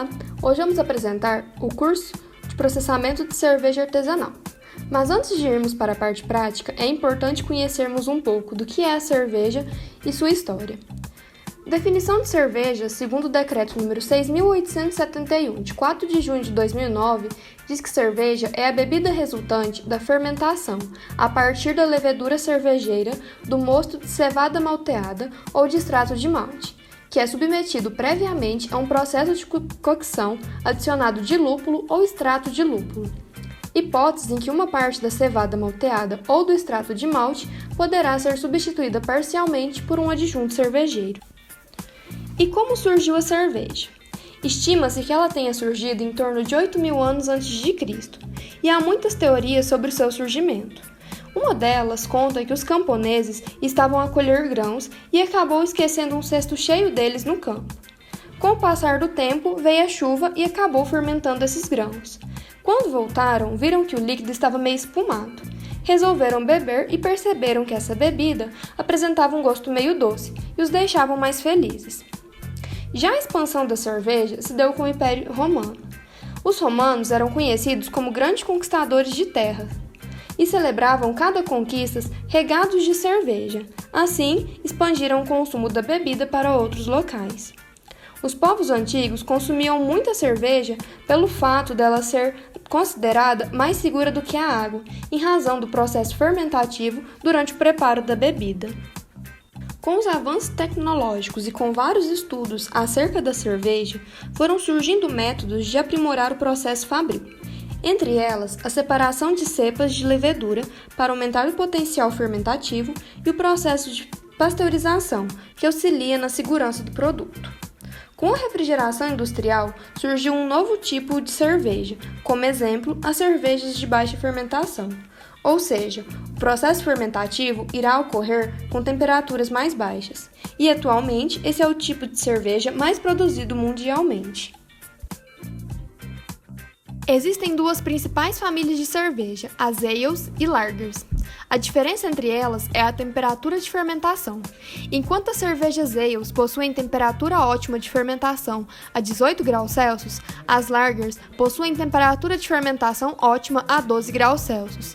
Olá! Hoje vamos apresentar o curso de processamento de cerveja artesanal. Mas antes de irmos para a parte prática, é importante conhecermos um pouco do que é a cerveja e sua história. Definição de cerveja, segundo o Decreto número 6.871, de 4 de junho de 2009, diz que cerveja é a bebida resultante da fermentação, a partir da levedura cervejeira, do mosto de cevada malteada ou de extrato de malte, que é submetido previamente a um processo de cocção adicionado de lúpulo ou extrato de lúpulo. Hipótese em que uma parte da cevada malteada ou do extrato de malte poderá ser substituída parcialmente por um adjunto cervejeiro. E como surgiu a cerveja? Estima-se que ela tenha surgido em torno de 8.000 anos antes de Cristo, e há muitas teorias sobre o seu surgimento. Uma delas conta que os camponeses estavam a colher grãos e acabou esquecendo um cesto cheio deles no campo. Com o passar do tempo, veio a chuva e acabou fermentando esses grãos. Quando voltaram, viram que o líquido estava meio espumado. Resolveram beber e perceberam que essa bebida apresentava um gosto meio doce e os deixava mais felizes. Já a expansão da cerveja se deu com o Império Romano. Os romanos eram conhecidos como grandes conquistadores de terras e celebravam cada conquista regados de cerveja. Assim, expandiram o consumo da bebida para outros locais. Os povos antigos consumiam muita cerveja pelo fato dela ser considerada mais segura do que a água, em razão do processo fermentativo durante o preparo da bebida. Com os avanços tecnológicos e com vários estudos acerca da cerveja, foram surgindo métodos de aprimorar o processo fabril. Entre elas, a separação de cepas de levedura para aumentar o potencial fermentativo e o processo de pasteurização, que auxilia na segurança do produto. Com a refrigeração industrial, surgiu um novo tipo de cerveja, como exemplo, as cervejas de baixa fermentação. Ou seja, o processo fermentativo irá ocorrer com temperaturas mais baixas, e atualmente esse é o tipo de cerveja mais produzido mundialmente. Existem duas principais famílias de cerveja, as ales e lagers. A diferença entre elas é a temperatura de fermentação. Enquanto as cervejas ales possuem temperatura ótima de fermentação a 18 graus Celsius, as lagers possuem temperatura de fermentação ótima a 12 graus Celsius.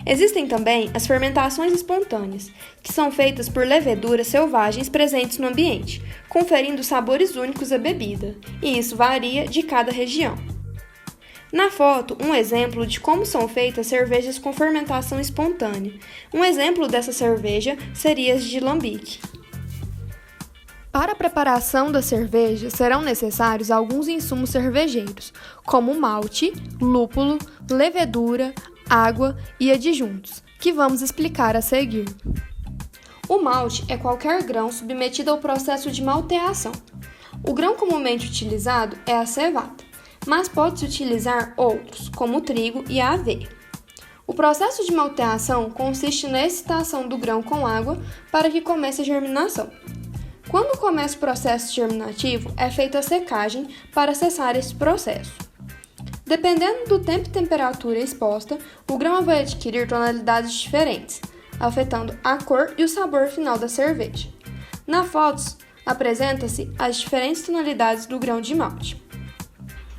Existem também as fermentações espontâneas, que são feitas por leveduras selvagens presentes no ambiente, conferindo sabores únicos à bebida, e isso varia de cada região. Na foto, um exemplo de como são feitas cervejas com fermentação espontânea. Um exemplo dessa cerveja seria as de lambique. Para a preparação da cerveja, serão necessários alguns insumos cervejeiros, como malte, lúpulo, levedura, água e adjuntos, que vamos explicar a seguir. O malte é qualquer grão submetido ao processo de malteação. O grão comumente utilizado é a cevada, mas pode-se utilizar outros, como o trigo e a aveia. O processo de malteação consiste na excitação do grão com água para que comece a germinação. Quando começa o processo germinativo, é feita a secagem para cessar esse processo. Dependendo do tempo e temperatura exposta, o grão vai adquirir tonalidades diferentes, afetando a cor e o sabor final da cerveja. Na foto, apresenta-se as diferentes tonalidades do grão de malte.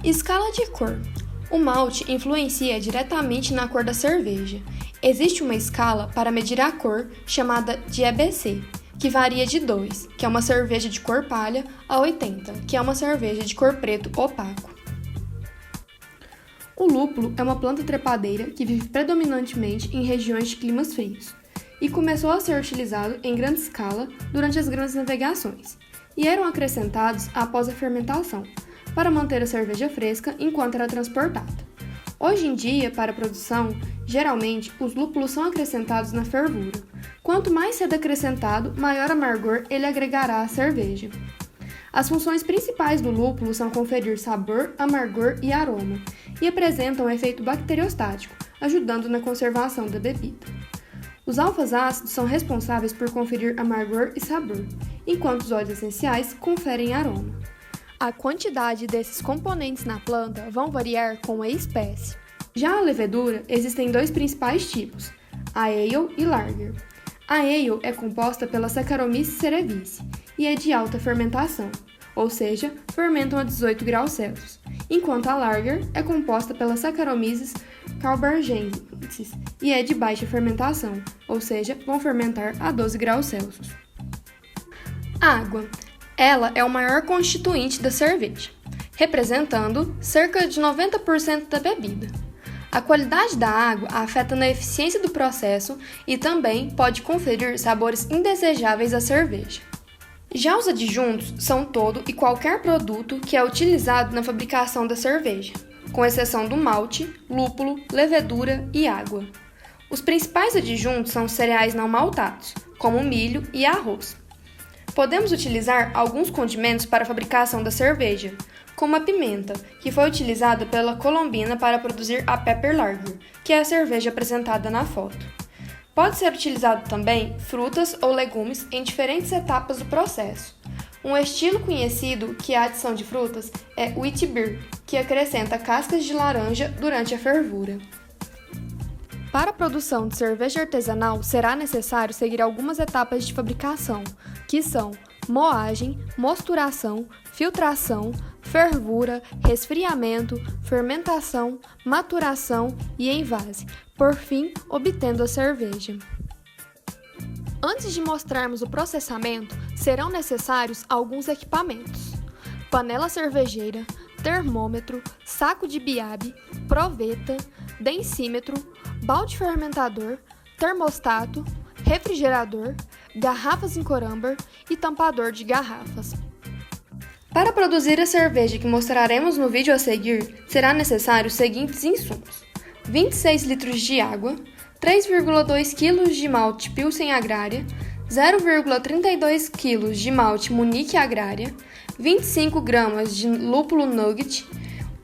Escala de cor. O malte influencia diretamente na cor da cerveja. Existe uma escala para medir a cor, chamada de EBC, que varia de 2, que é uma cerveja de cor palha, a 80, que é uma cerveja de cor preto opaco. O lúpulo é uma planta trepadeira que vive predominantemente em regiões de climas frios e começou a ser utilizado em grande escala durante as grandes navegações e eram acrescentados após a fermentação, para manter a cerveja fresca enquanto era transportada. Hoje em dia, para a produção, geralmente os lúpulos são acrescentados na fervura. Quanto mais cedo acrescentado, maior amargor ele agregará à cerveja. As funções principais do lúpulo são conferir sabor, amargor e aroma, e apresentam um efeito bacteriostático, ajudando na conservação da bebida. Os alfas ácidos são responsáveis por conferir amargor e sabor, enquanto os óleos essenciais conferem aroma. A quantidade desses componentes na planta vão variar com a espécie. Já a levedura, existem dois principais tipos, a ale e lager. A ale é composta pela Saccharomyces cerevisiae e é de alta fermentação. ou seja, fermentam a 18 graus Celsius, enquanto a lager é composta pelas Saccharomyces carobargensis e é de baixa fermentação, ou seja, vão fermentar a 12 graus Celsius. Água. Ela é o maior constituinte da cerveja, representando cerca de 90% da bebida. A qualidade da água afeta na eficiência do processo e também pode conferir sabores indesejáveis à cerveja. Já os adjuntos são todo e qualquer produto que é utilizado na fabricação da cerveja, com exceção do malte, lúpulo, levedura e água. Os principais adjuntos são cereais não maltados, como milho e arroz. Podemos utilizar alguns condimentos para a fabricação da cerveja, como a pimenta, que foi utilizada pela Colombina para produzir a Pepper Lager, que é a cerveja apresentada na foto. Pode ser utilizado também frutas ou legumes em diferentes etapas do processo. Um estilo conhecido que a adição de frutas é o wheat beer, que acrescenta cascas de laranja durante a fervura. Para a produção de cerveja artesanal, será necessário seguir algumas etapas de fabricação, que são moagem, mosturação, filtração, fervura, resfriamento, fermentação, maturação e envase, por fim, obtendo a cerveja. Antes de mostrarmos o processamento, serão necessários alguns equipamentos: panela cervejeira, termômetro, saco de biabe, proveta, densímetro, balde fermentador, termostato, refrigerador, garrafas em corâmbar e tampador de garrafas. Para produzir a cerveja que mostraremos no vídeo a seguir, será necessário os seguintes insumos: 26 litros de água, 3,2 kg de malte Pilsen Agrária, 0,32 kg de malte Munique Agrária, 25 gramas de lúpulo nugget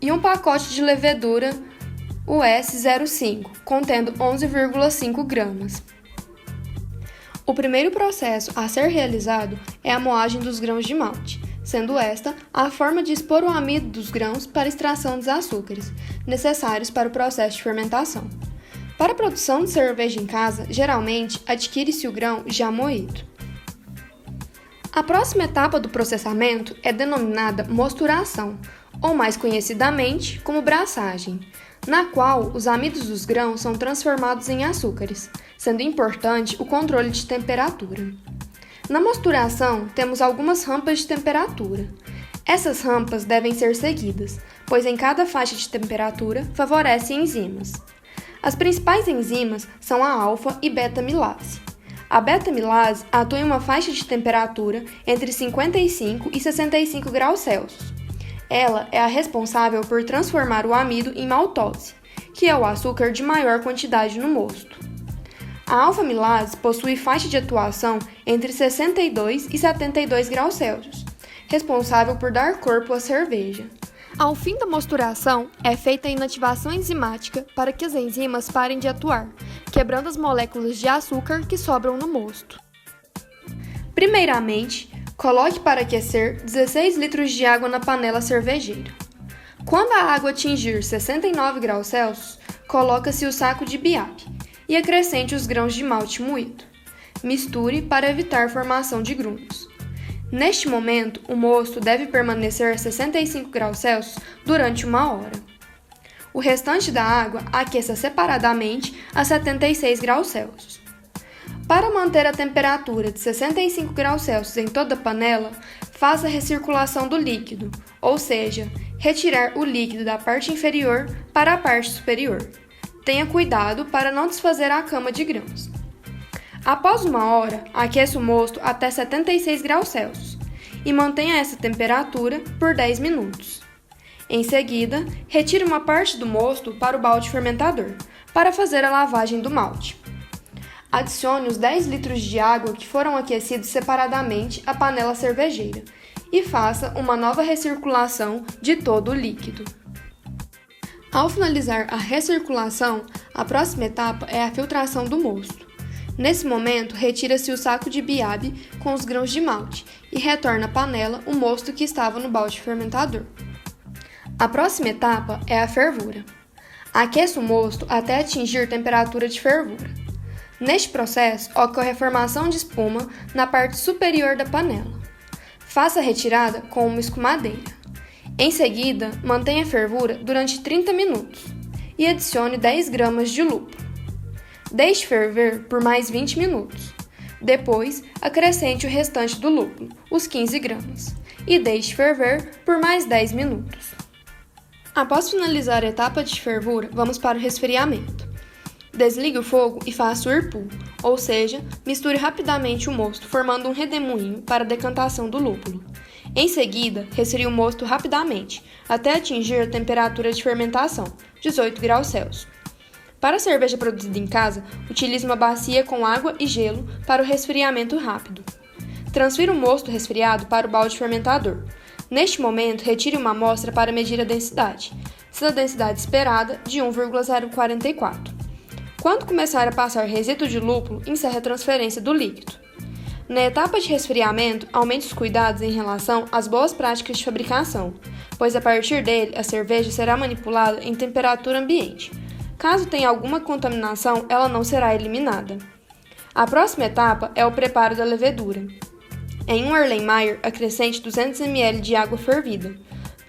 e um pacote de levedura US05, contendo 11,5 gramas. O primeiro processo a ser realizado é a moagem dos grãos de malte, sendo esta a forma de expor o amido dos grãos para extração dos açúcares, necessários para o processo de fermentação. Para a produção de cerveja em casa, geralmente adquire-se o grão já moído. A próxima etapa do processamento é denominada mosturação, ou mais conhecidamente como braçagem, na qual os amidos dos grãos são transformados em açúcares, sendo importante o controle de temperatura. Na mosturação, temos algumas rampas de temperatura. Essas rampas devem ser seguidas, pois em cada faixa de temperatura favorece enzimas. As principais enzimas são a alfa e beta-milase. A beta-milase atua em uma faixa de temperatura entre 55 e 65 graus Celsius. Ela é a responsável por transformar o amido em maltose, que é o açúcar de maior quantidade no mosto. A alfa-milase possui faixa de atuação entre 62 e 72 graus Celsius, responsável por dar corpo à cerveja. Ao fim da mosturação, é feita a inativação enzimática para que as enzimas parem de atuar, quebrando as moléculas de açúcar que sobram no mosto. Primeiramente, coloque para aquecer 16 litros de água na panela cervejeira. Quando a água atingir 69 graus Celsius, coloca-se o saco de biabe e acrescente os grãos de malte moído. Misture para evitar formação de grumos. Neste momento, o mosto deve permanecer a 65 graus Celsius durante 1 hora. O restante da água aqueça separadamente a 76 graus Celsius. Para manter a temperatura de 65 graus Celsius em toda a panela, faça a recirculação do líquido, ou seja, retirar o líquido da parte inferior para a parte superior. Tenha cuidado para não desfazer a cama de grãos. Após 1 hora, aqueça o mosto até 76 graus Celsius e mantenha essa temperatura por 10 minutos. Em seguida, retire uma parte do mosto para o balde fermentador, para fazer a lavagem do malte. Adicione os 10 litros de água que foram aquecidos separadamente à panela cervejeira e faça uma nova recirculação de todo o líquido. Ao finalizar a recirculação, a próxima etapa é a filtração do mosto. Nesse momento, retira-se o saco de biabe com os grãos de malte e retorna à panela o mosto que estava no balde fermentador. A próxima etapa é a fervura. Aqueça o mosto até atingir temperatura de fervura. Neste processo, ocorre a formação de espuma na parte superior da panela. Faça a retirada com uma escumadeira. Em seguida, mantenha a fervura durante 30 minutos e adicione 10 gramas de lúpulo. Deixe ferver por mais 20 minutos. Depois, acrescente o restante do lúpulo, os 15 gramas, e deixe ferver por mais 10 minutos. Após finalizar a etapa de fervura, vamos para o resfriamento. Desligue o fogo e faça o whirlpool, ou seja, misture rapidamente o mosto formando um redemoinho para a decantação do lúpulo. Em seguida, resfrie o mosto rapidamente, até atingir a temperatura de fermentação, 18 graus Celsius. Para a cerveja produzida em casa, utilize uma bacia com água e gelo para o resfriamento rápido. Transfira o mosto resfriado para o balde fermentador. Neste momento, retire uma amostra para medir a densidade, sendo a densidade esperada de 1,044. Quando começar a passar resíduo de lúpulo, encerre a transferência do líquido. Na etapa de resfriamento, aumente os cuidados em relação às boas práticas de fabricação, pois a partir dele a cerveja será manipulada em temperatura ambiente. Caso tenha alguma contaminação, ela não será eliminada. A próxima etapa é o preparo da levedura. Em um Erlenmeyer, acrescente 200 ml de água fervida.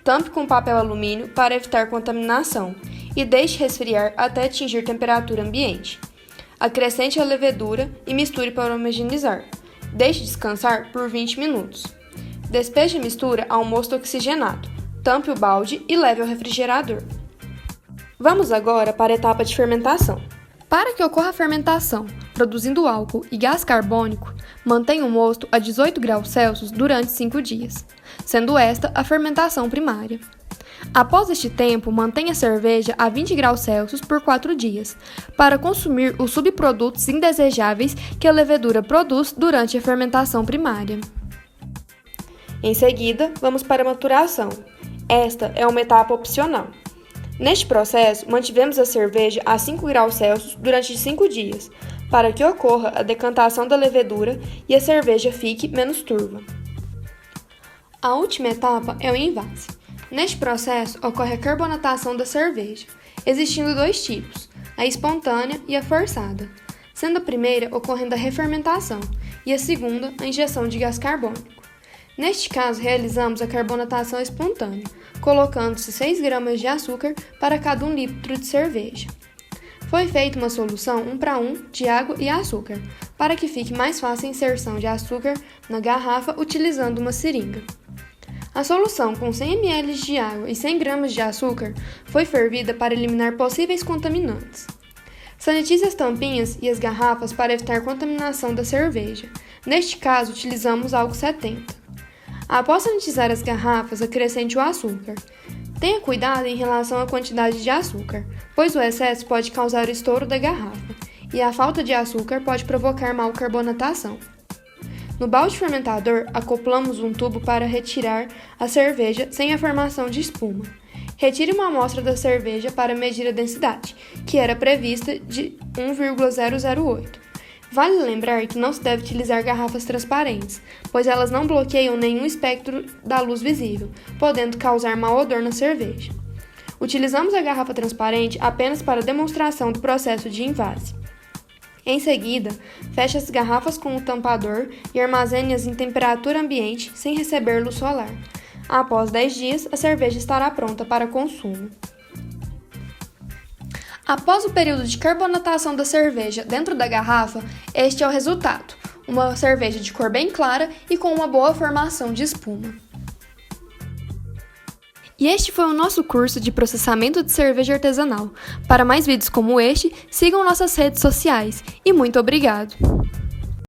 Tampe com papel alumínio para evitar contaminação e deixe resfriar até atingir temperatura ambiente. Acrescente a levedura e misture para homogeneizar. Deixe descansar por 20 minutos. Despeje a mistura ao mosto oxigenado. Tampe o balde e leve ao refrigerador. Vamos agora para a etapa de fermentação. Para que ocorra a fermentação, produzindo álcool e gás carbônico, mantenha o mosto a 18 graus Celsius durante 5 dias, sendo esta a fermentação primária. Após este tempo, mantenha a cerveja a 20 graus Celsius por 4 dias, para consumir os subprodutos indesejáveis que a levedura produz durante a fermentação primária. Em seguida, vamos para a maturação. Esta é uma etapa opcional. Neste processo, mantivemos a cerveja a 5 graus Celsius durante 5 dias, para que ocorra a decantação da levedura e a cerveja fique menos turva. A última etapa é o envase. Neste processo, ocorre a carbonatação da cerveja, existindo 2 tipos, a espontânea e a forçada, sendo a primeira ocorrendo a refermentação e a segunda a injeção de gás carbônico. Neste caso, realizamos a carbonatação espontânea, colocando-se 6 gramas de açúcar para cada 1 litro de cerveja. Foi feita uma solução 1:1 de água e açúcar, para que fique mais fácil a inserção de açúcar na garrafa utilizando uma seringa. A solução com 100 ml de água e 100 gramas de açúcar foi fervida para eliminar possíveis contaminantes. Sanitize as tampinhas e as garrafas para evitar contaminação da cerveja. Neste caso, utilizamos álcool 70. Após sanitizar as garrafas, acrescente o açúcar. Tenha cuidado em relação à quantidade de açúcar, pois o excesso pode causar o estouro da garrafa, e a falta de açúcar pode provocar mal carbonatação. No balde fermentador, acoplamos um tubo para retirar a cerveja sem a formação de espuma. Retire uma amostra da cerveja para medir a densidade, que era prevista de 1,008. Vale lembrar que não se deve utilizar garrafas transparentes, pois elas não bloqueiam nenhum espectro da luz visível, podendo causar mau odor na cerveja. Utilizamos a garrafa transparente apenas para demonstração do processo de envase. Em seguida, feche as garrafas com o tampador e armazene-as em temperatura ambiente sem receber luz solar. Após 10 dias, a cerveja estará pronta para consumo. Após o período de carbonatação da cerveja dentro da garrafa, este é o resultado: uma cerveja de cor bem clara e com uma boa formação de espuma. E este foi o nosso curso de processamento de cerveja artesanal. Para mais vídeos como este, sigam nossas redes sociais. E muito obrigado!